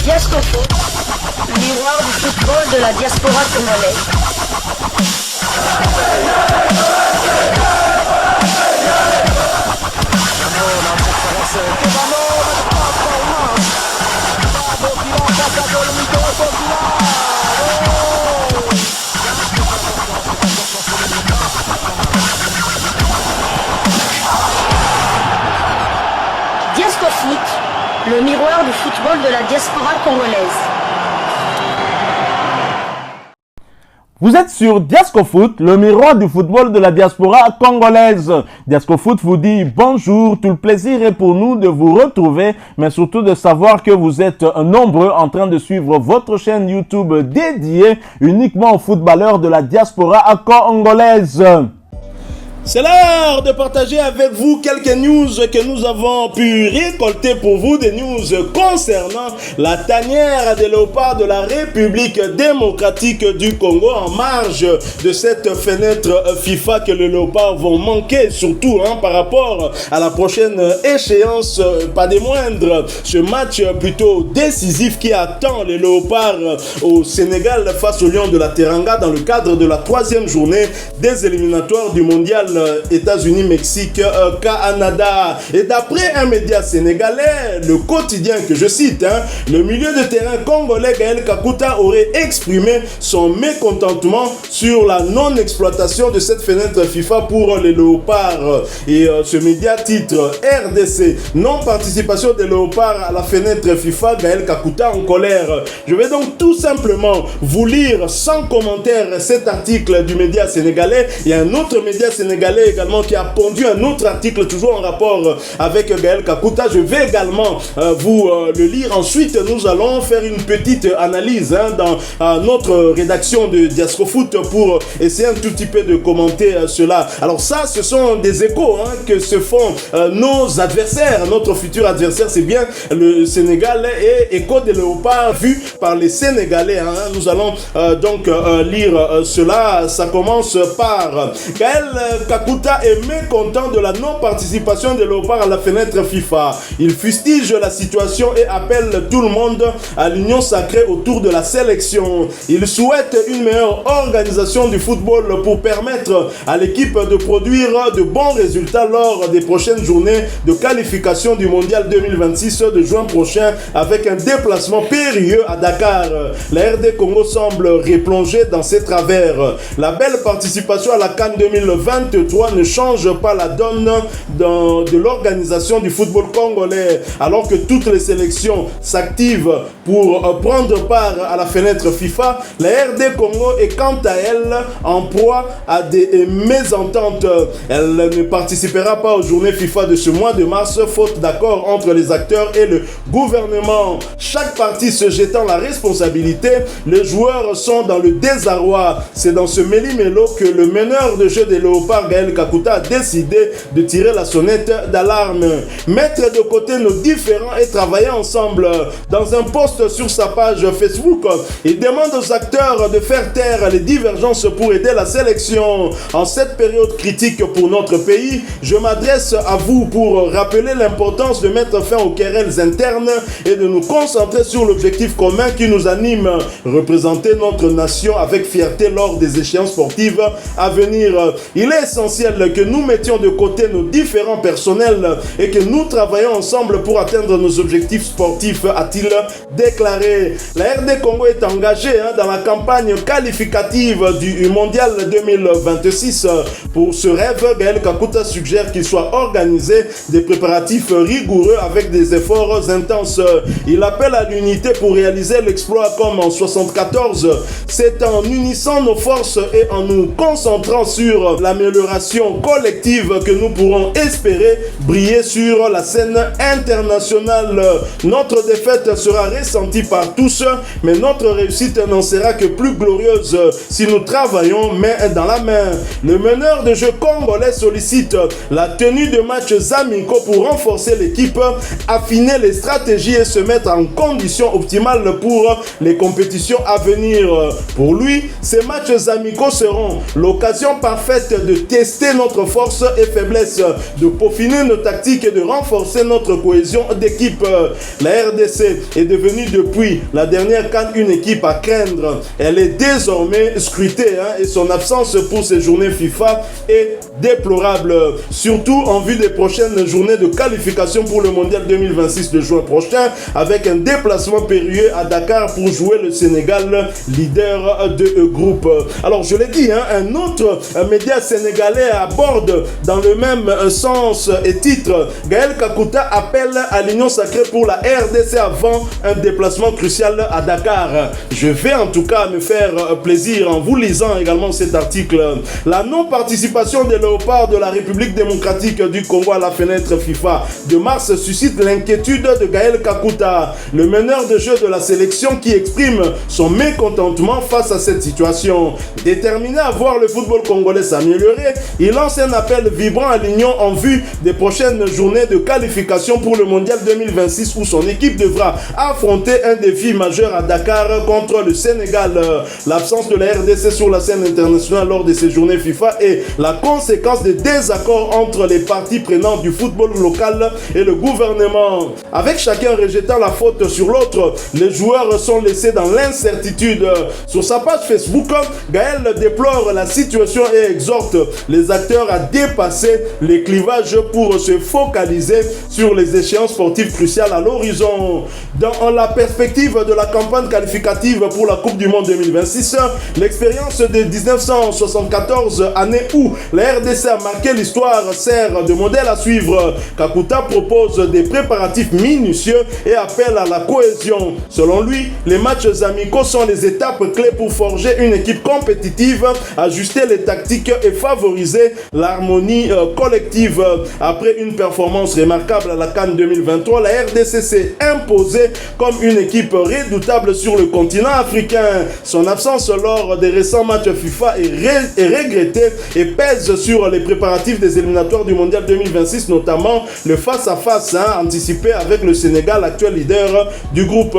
Diasco Foot, miroir du football de la diaspora congolaise. Diasco Foot, le miroir du football de la diaspora congolaise. Vous êtes sur Diasco Foot, le miroir du football de la diaspora congolaise. Diasco Foot vous dit bonjour, tout le plaisir est pour nous de vous retrouver, mais surtout de savoir que vous êtes nombreux en train de suivre votre chaîne YouTube dédiée uniquement aux footballeurs de la diaspora congolaise. C'est l'heure de partager avec vous quelques news que nous avons pu récolter pour vous, des news concernant la tanière des léopards de la République démocratique du Congo en marge de cette fenêtre FIFA que les léopards vont manquer, surtout par rapport à la prochaine échéance, pas des moindres, ce match plutôt décisif qui attend les léopards au Sénégal face aux Lions de la Teranga dans le cadre de la 3e journée des éliminatoires du mondial États-Unis, Mexique, Canada. Et d'après un média sénégalais, le quotidien que je cite, le milieu de terrain congolais Gaël Kakuta aurait exprimé son mécontentement sur la non-exploitation de cette fenêtre FIFA pour les léopards. Et ce média titre RDC, non-participation des léopards à la fenêtre FIFA, Gaël Kakuta en colère. Je vais donc tout simplement vous lire sans commentaire cet article du média sénégalais. Il y a un autre média sénégalais également qui a pondu un autre article toujours en rapport avec Gaël Kakuta. Je vais également vous le lire. Ensuite, nous allons faire une petite analyse dans notre rédaction de Diasco Foot pour essayer un tout petit peu de commenter cela. Alors ça, ce sont des échos que se font nos adversaires. Notre futur adversaire, c'est bien le Sénégal et écho des léopards vu par les Sénégalais. Nous allons donc lire cela. Ça commence par Gaël Kakuta est mécontent de la non-participation des léopards à la fenêtre FIFA. Il fustige la situation et appelle tout le monde à l'union sacrée autour de la sélection. Il souhaite une meilleure organisation du football pour permettre à l'équipe de produire de bons résultats lors des prochaines journées de qualification du mondial 2026 de juin prochain avec un déplacement périlleux à Dakar. La RD Congo semble replonger dans ses travers. La belle participation à la CAN 2023 ne change pas la donne de l'organisation du football congolais, alors que toutes les sélections s'activent pour prendre part à la fenêtre FIFA. La RD Congo est quant à elle en proie à des mésententes. Elle ne participera pas aux journées FIFA de ce mois de mars, faute d'accord entre les acteurs et le gouvernement. Chaque partie se jetant la responsabilité, les joueurs sont dans le désarroi. C'est dans ce méli-mélo que le meneur de jeu des léopards, Gaël Kakuta, a décidé de tirer la sonnette d'alarme. Mettre de côté nos différends et travailler ensemble. Dans un post sur sa page Facebook, il demande aux acteurs de faire taire les divergences pour aider la sélection. En cette période critique pour notre pays, je m'adresse à vous pour rappeler l'importance de mettre fin aux querelles internes et de nous concentrer sur l'objectif commun qui nous anime, représenter notre nation avec fierté lors des échéances sportives à venir. Il est essentiel que nous mettions de côté nos différents personnels et que nous travaillions ensemble pour atteindre nos objectifs sportifs, a-t-il déclaré. La RD Congo est engagée dans la campagne qualificative du mondial 2026. Pour ce rêve, Gaël Kakuta suggère qu'il soit organisé des préparatifs rigoureux avec des efforts intenses. Il appelle à l'unité pour réaliser l'exploit comme en 74. C'est en unissant nos forces et en nous concentrant sur l'amélioration collective que nous pourrons espérer briller sur la scène internationale. Notre défaite sera ressentie par tous, mais notre réussite n'en sera que plus glorieuse si nous travaillons main dans la main. Le meneur de jeu congolais sollicite la tenue de matchs amicaux pour renforcer l'équipe, affiner les stratégies et se mettre en condition optimale pour les compétitions à venir. Pour lui, ces matchs amicaux seront l'occasion parfaite de tester notre force et faiblesse, de peaufiner nos tactiques et de renforcer notre cohésion d'équipe. La RDC est devenue depuis la dernière CAN une équipe à craindre. Elle est désormais scrutée et son absence pour ces journées FIFA est déplorable, surtout en vue des prochaines journées de qualification pour le Mondial 2026 de juin prochain, avec un déplacement périlleux à Dakar pour jouer le Sénégal, leader de groupe. Alors je l'ai dit, un autre média sénégalais aborde dans le même sens et titre: Gaël Kakuta appelle à l'Union sacrée pour la RDC avant un déplacement crucial à Dakar. Je vais en tout cas me faire plaisir en vous lisant également cet article. La non-participation des Léopards de la République démocratique du Congo à la fenêtre FIFA de mars suscite l'inquiétude de Gaël Kakuta, le meneur de jeu de la sélection, qui exprime son mécontentement face à cette situation. Déterminé à voir le football congolais s'améliorer, il lance un appel vibrant à l'Union en vue des prochaines journées de qualification pour le Mondial 2026 où son équipe devra affronter un défi majeur à Dakar contre le Sénégal. L'absence de la RDC sur la scène internationale lors de ces journées FIFA est la conséquence des désaccords entre les parties prenantes du football local et le gouvernement. Avec chacun rejetant la faute sur l'autre, les joueurs sont laissés dans l'incertitude. Sur sa page Facebook, Gaël déplore la situation et exhorte les acteurs à dépasser les clivages pour se focaliser sur les échéances sportives cruciales à l'horizon. Dans la perspective de la campagne qualificative pour la Coupe du Monde 2026, l'expérience de 1974, année où la RDC a marqué l'histoire, sert de modèle à suivre. Kakuta propose des préparatifs minutieux et appelle à la cohésion. Selon lui, les matchs amicaux sont les étapes clés pour forger une équipe compétitive, ajuster les tactiques et favoriser l'harmonie collective. Après une performance remarquable à la CAN 2023, la RDC s'est imposée comme une équipe redoutable sur le continent africain. Son absence lors des récents matchs FIFA est regrettée et pèse sur les préparatifs des éliminatoires du Mondial 2026, notamment le face-à-face anticipé avec le Sénégal, actuel leader du groupe.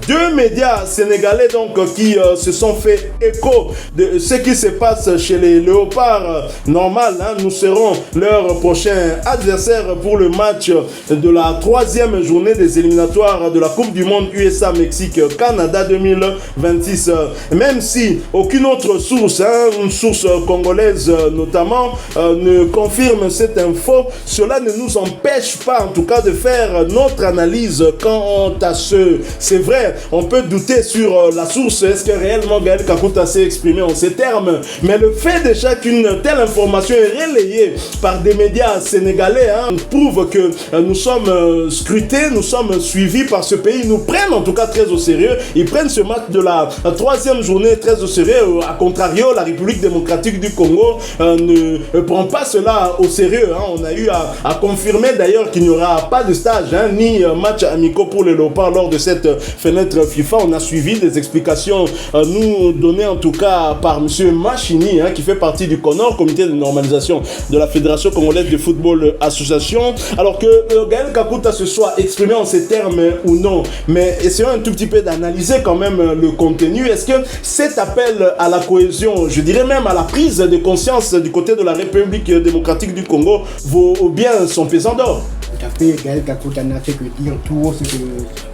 Deux médias sénégalais donc qui se sont fait écho de ce qui se passe chez les Léopards. Normal, nous serons leur prochain adversaire pour le match de la 3e journée des éliminatoires de la Coupe du Monde USA-Mexique-Canada 2026. Même si aucune autre source, une source congolaise notamment, ne confirme cette info, cela ne nous empêche pas en tout cas de faire notre analyse quant à ce. C'est vrai, on peut douter sur la source, est-ce que réellement Gaël Kakuta s'est exprimé en ces termes, mais le fait déjà qu'une telle information est relayée par des médias sénégalais prouve que nous sommes scrutés, nous sommes suivis par ce pays, ils nous prennent en tout cas très au sérieux, ils prennent ce match de la 3e journée très au sérieux. A contrario, la République démocratique du Congo ne prend pas cela au sérieux. On a eu à confirmer d'ailleurs qu'il n'y aura pas de stage ni match amicaux pour les Léopards lors de cette fenêtre FIFA. On a suivi des explications nous données en tout cas par M. Machini, qui fait partie du CONOR, comité de normalisation de la Fédération congolaise de football association. Alors que Gaël Kakuta se soit exprimé en ces termes ou non, mais essayons un tout petit peu d'analyser quand même le contenu. Est-ce que cet appel à la cohésion, je dirais même à la prise de conscience du côté de la République démocratique du Congo, vaut bien son pesant d'or? Tout à fait, Gaël Kakuta n'a fait que dire tout haut ce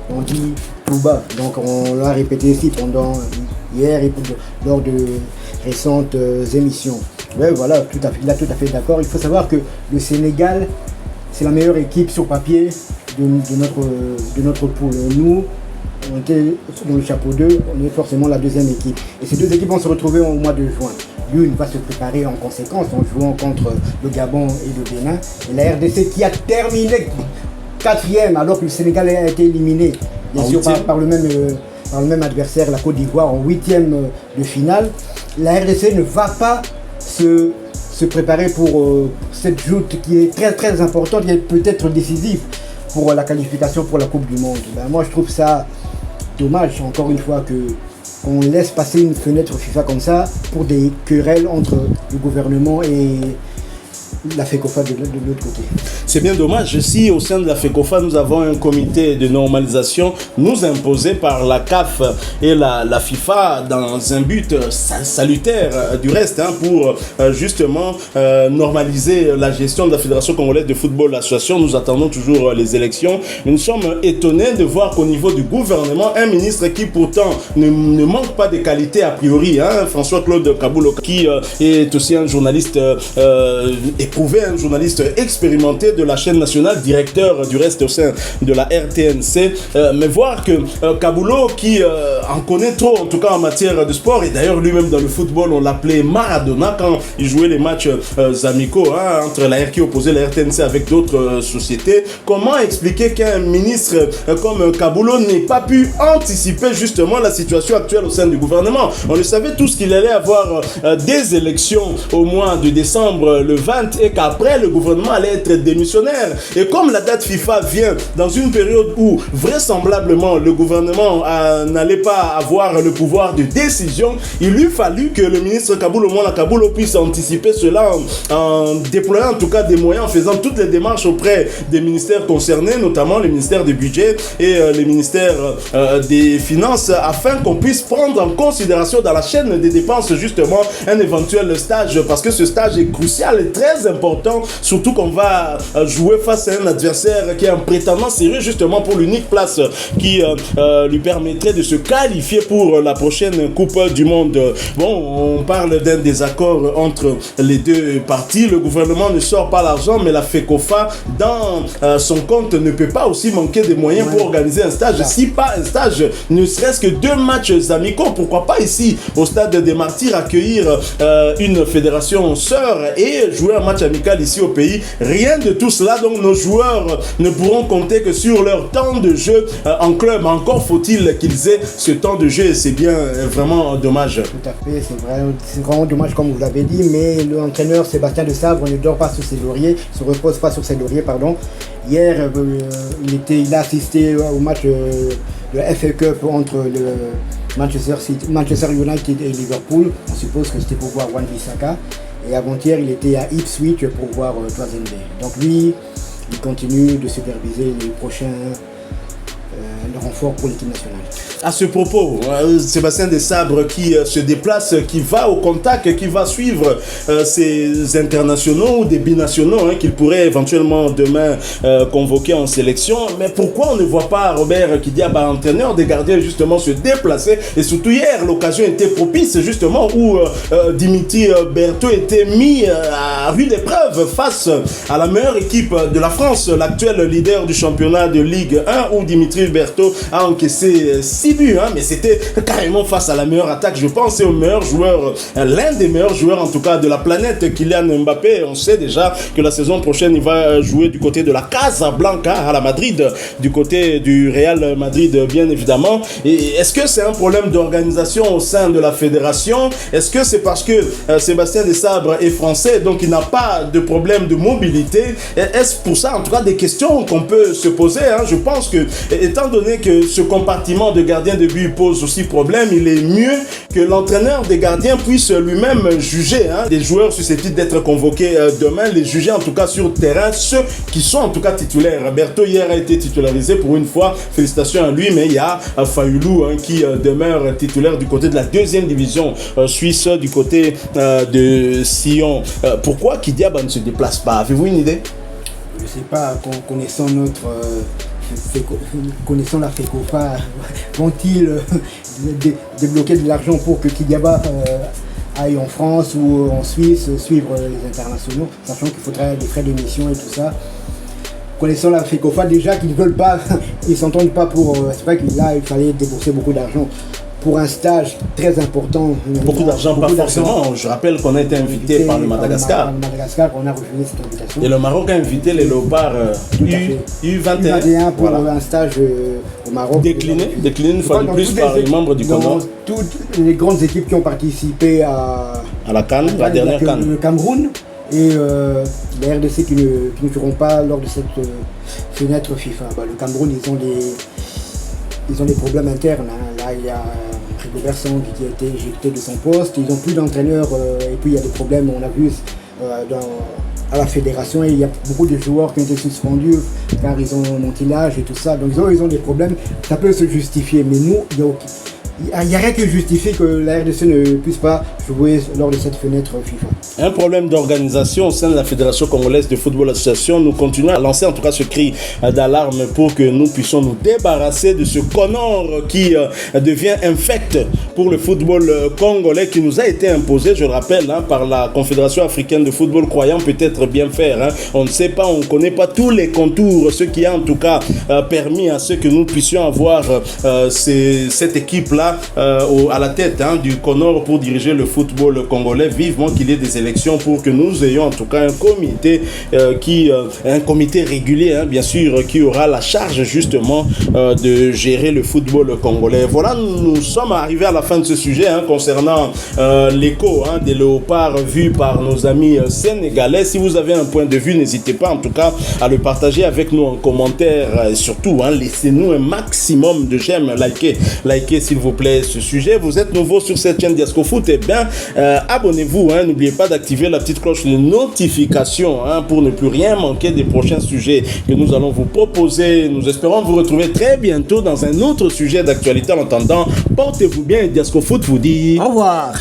qu'on dit tout bas. Donc on l'a répété ici pendant hier et lors de récentes émissions. Ouais, voilà, là tout à fait d'accord. Il faut savoir que le Sénégal, c'est la meilleure équipe sur papier de notre poule. Nous, on était dans le chapeau 2, on est forcément la deuxième équipe. Et ces deux équipes vont se retrouver au mois de juin. L'une va se préparer en conséquence en jouant contre le Gabon et le Bénin. Et la RDC qui a terminé 4e alors que le Sénégal a été éliminé, bien sûr par le même adversaire, la Côte d'Ivoire, en 8e de finale. La RDC ne va pas se préparer pour cette joute qui est très très importante, qui est peut-être décisive pour la qualification pour la Coupe du Monde. Moi je trouve ça dommage, encore une fois, qu'on laisse passer une fenêtre FIFA comme ça pour des querelles entre le gouvernement et la FECOFA de l'autre côté. C'est bien dommage. Si au sein de la FECOFA, nous avons un comité de normalisation nous imposé par la CAF et la FIFA dans un but salutaire du reste pour justement normaliser la gestion de la Fédération congolaise de football, l'association. Nous attendons toujours les élections. Nous sommes étonnés de voir qu'au niveau du gouvernement, un ministre qui pourtant ne manque pas de qualité a priori, François-Claude Kaboulo, qui est aussi un journaliste éprouvé, un journaliste expérimenté de la chaîne nationale, directeur du reste au sein de la RTNC, mais voir que Kaboulo, qui en connaît trop en tout cas en matière de sport, et d'ailleurs lui-même dans le football on l'appelait Maradona quand il jouait les matchs amicaux entre la RQ opposée la RTNC avec d'autres sociétés, comment expliquer qu'un ministre comme Kaboulo n'ait pas pu anticiper justement la situation actuelle au sein du gouvernement? On le savait tous qu'il allait avoir des élections au mois de décembre le 20 et qu'après le gouvernement allait être démissionnaire. Et comme la date FIFA vient dans une période où vraisemblablement le gouvernement n'allait pas avoir le pouvoir de décision, il lui fallut que le ministre Kaboulo Mwana Kaboulo puisse anticiper cela en déployant en tout cas des moyens, en faisant toutes les démarches auprès des ministères concernés, notamment le ministère du budget et le ministère des finances, afin qu'on puisse prendre en considération dans la chaîne des dépenses justement un éventuel stage, parce que ce stage est crucial et très important, surtout qu'on va jouer face à un adversaire qui est un prétendant sérieux justement pour l'unique place qui lui permettrait de se qualifier pour la prochaine Coupe du Monde. Bon, on parle d'un désaccord entre les deux parties. Le gouvernement ne sort pas l'argent, mais la FECOFA dans son compte ne peut pas aussi manquer de moyens pour organiser un stage. Si pas un stage, ne serait-ce que 2 matchs amicaux, pourquoi pas ici au stade des Martyrs accueillir une fédération sœur et jouer un match amical ici au pays. Rien de tout cela, donc nos joueurs ne pourront compter que sur leur temps de jeu en club. Encore faut-il qu'ils aient ce temps de jeu et c'est bien vraiment dommage. Tout à fait, c'est vraiment dommage comme vous l'avez dit, mais l'entraîneur Sébastien de Sabre ne dort pas sur ses lauriers, se repose pas sur ses lauriers, pardon. Hier, il a assisté au match de FA Cup entre le Manchester United et Liverpool. On suppose que c'était pour voir Wan-Bissaka. Et avant-hier, il était à Ipswich pour voir Toisende. Donc lui, il continue de superviser les prochains renforts pour l'équipe nationale. À ce propos, Sébastien Desabre qui se déplace, qui va au contact, qui va suivre ces internationaux ou des binationaux qu'il pourrait éventuellement demain convoquer en sélection. Mais pourquoi on ne voit pas Robert Kidiaba, entraîneur des gardiens, justement se déplacer? Et surtout hier, l'occasion était propice justement où Dimitri Berthaud était mis à rude épreuve face à la meilleure équipe de la France, l'actuel leader du championnat de Ligue 1, où Dimitri Berthaud a encaissé 6 buts, mais c'était carrément face à la meilleure attaque. Je pense au meilleur joueur, l'un des meilleurs joueurs en tout cas de la planète, Kylian Mbappé. On sait déjà que la saison prochaine il va jouer du côté de la Casablanca à la Madrid, du côté du Real Madrid bien évidemment. Et est-ce que c'est un problème d'organisation au sein de la fédération? Est-ce que c'est parce que Sébastien Desabre est français donc il n'a pas de problème de mobilité? Est-ce pour ça en tout cas des questions qu'on peut se poser? Je pense que étant donné que ce compartiment de gardien de but pose aussi problème, il est mieux que l'entraîneur des gardiens puisse lui-même juger des joueurs susceptibles d'être convoqués demain, les juger en tout cas sur terrain, ceux qui sont en tout cas titulaires. Berthaud hier a été titularisé pour une fois, félicitations à lui, mais il y a Fayoulou qui demeure titulaire du côté de la 2e division suisse, du côté de Sion. Pourquoi Kidiaba ne se déplace pas? Avez-vous une idée? Je ne sais pas, connaissant connaissant la FECOFA, vont-ils débloquer de l'argent pour que Kidiaba aille en France ou en Suisse suivre les internationaux, sachant qu'il faudrait des frais d'émission et tout ça. Connaissant la FECOFA, déjà qu'ils ne veulent pas, ils ne s'entendent pas pour... c'est vrai qu'il fallait débourser beaucoup d'argent pour un stage très important. Beaucoup d'argent, pas forcément. Je rappelle qu'on a été invité par le Madagascar. Madagascar, on a refusé cette invitation. Et le Maroc a invité les léopards U21 pour un stage au Maroc. Décliné une fois de plus par les membres du Comore. Toutes les grandes équipes qui ont participé à la CAN, la dernière CAN. Le Cameroun et la RDC qui ne feront pas lors de cette fenêtre FIFA. Le Cameroun, ils ont des problèmes internes. Là, il y a Rigobert Song qui a été éjecté de son poste. Ils n'ont plus d'entraîneur et puis il y a des problèmes, on a vu à la fédération et il y a beaucoup de joueurs qui ont été suspendus car ils ont monté l'âge et tout ça. Donc ils ont des problèmes, ça peut se justifier. Mais nous, il n'y a rien qui justifie que la RDC ne puisse pas jouer lors de cette fenêtre FIFA. Un problème d'organisation au sein de la Fédération congolaise de football association. Nous continuons à lancer en tout cas ce cri d'alarme pour que nous puissions nous débarrasser de ce connard qui devient infect pour le football congolais qui nous a été imposé, je le rappelle, par la Confédération africaine de football, croyant peut-être bien faire. On ne sait pas, on ne connaît pas tous les contours, ce qui a en tout cas permis à ce que nous puissions avoir cette équipe-là à la tête du Connor pour diriger le football congolais. Vivement qu'il y ait des élections pour que nous ayons en tout cas un comité régulier, bien sûr, qui aura la charge justement de gérer le football congolais. Voilà, nous sommes arrivés à la fin de ce sujet concernant l'écho des léopards vus par nos amis sénégalais. Si vous avez un point de vue, n'hésitez pas en tout cas à le partager avec nous en commentaire et surtout laissez-nous un maximum de j'aime, likez s'il vous plaît ce sujet. Vous êtes nouveau sur cette chaîne Diasco Foot, abonnez-vous, n'oubliez pas d'activer la petite cloche de notification pour ne plus rien manquer des prochains sujets que nous allons vous proposer. Nous espérons vous retrouver très bientôt dans un autre sujet d'actualité. En attendant, portez-vous bien et Diasco Foot vous dit au revoir.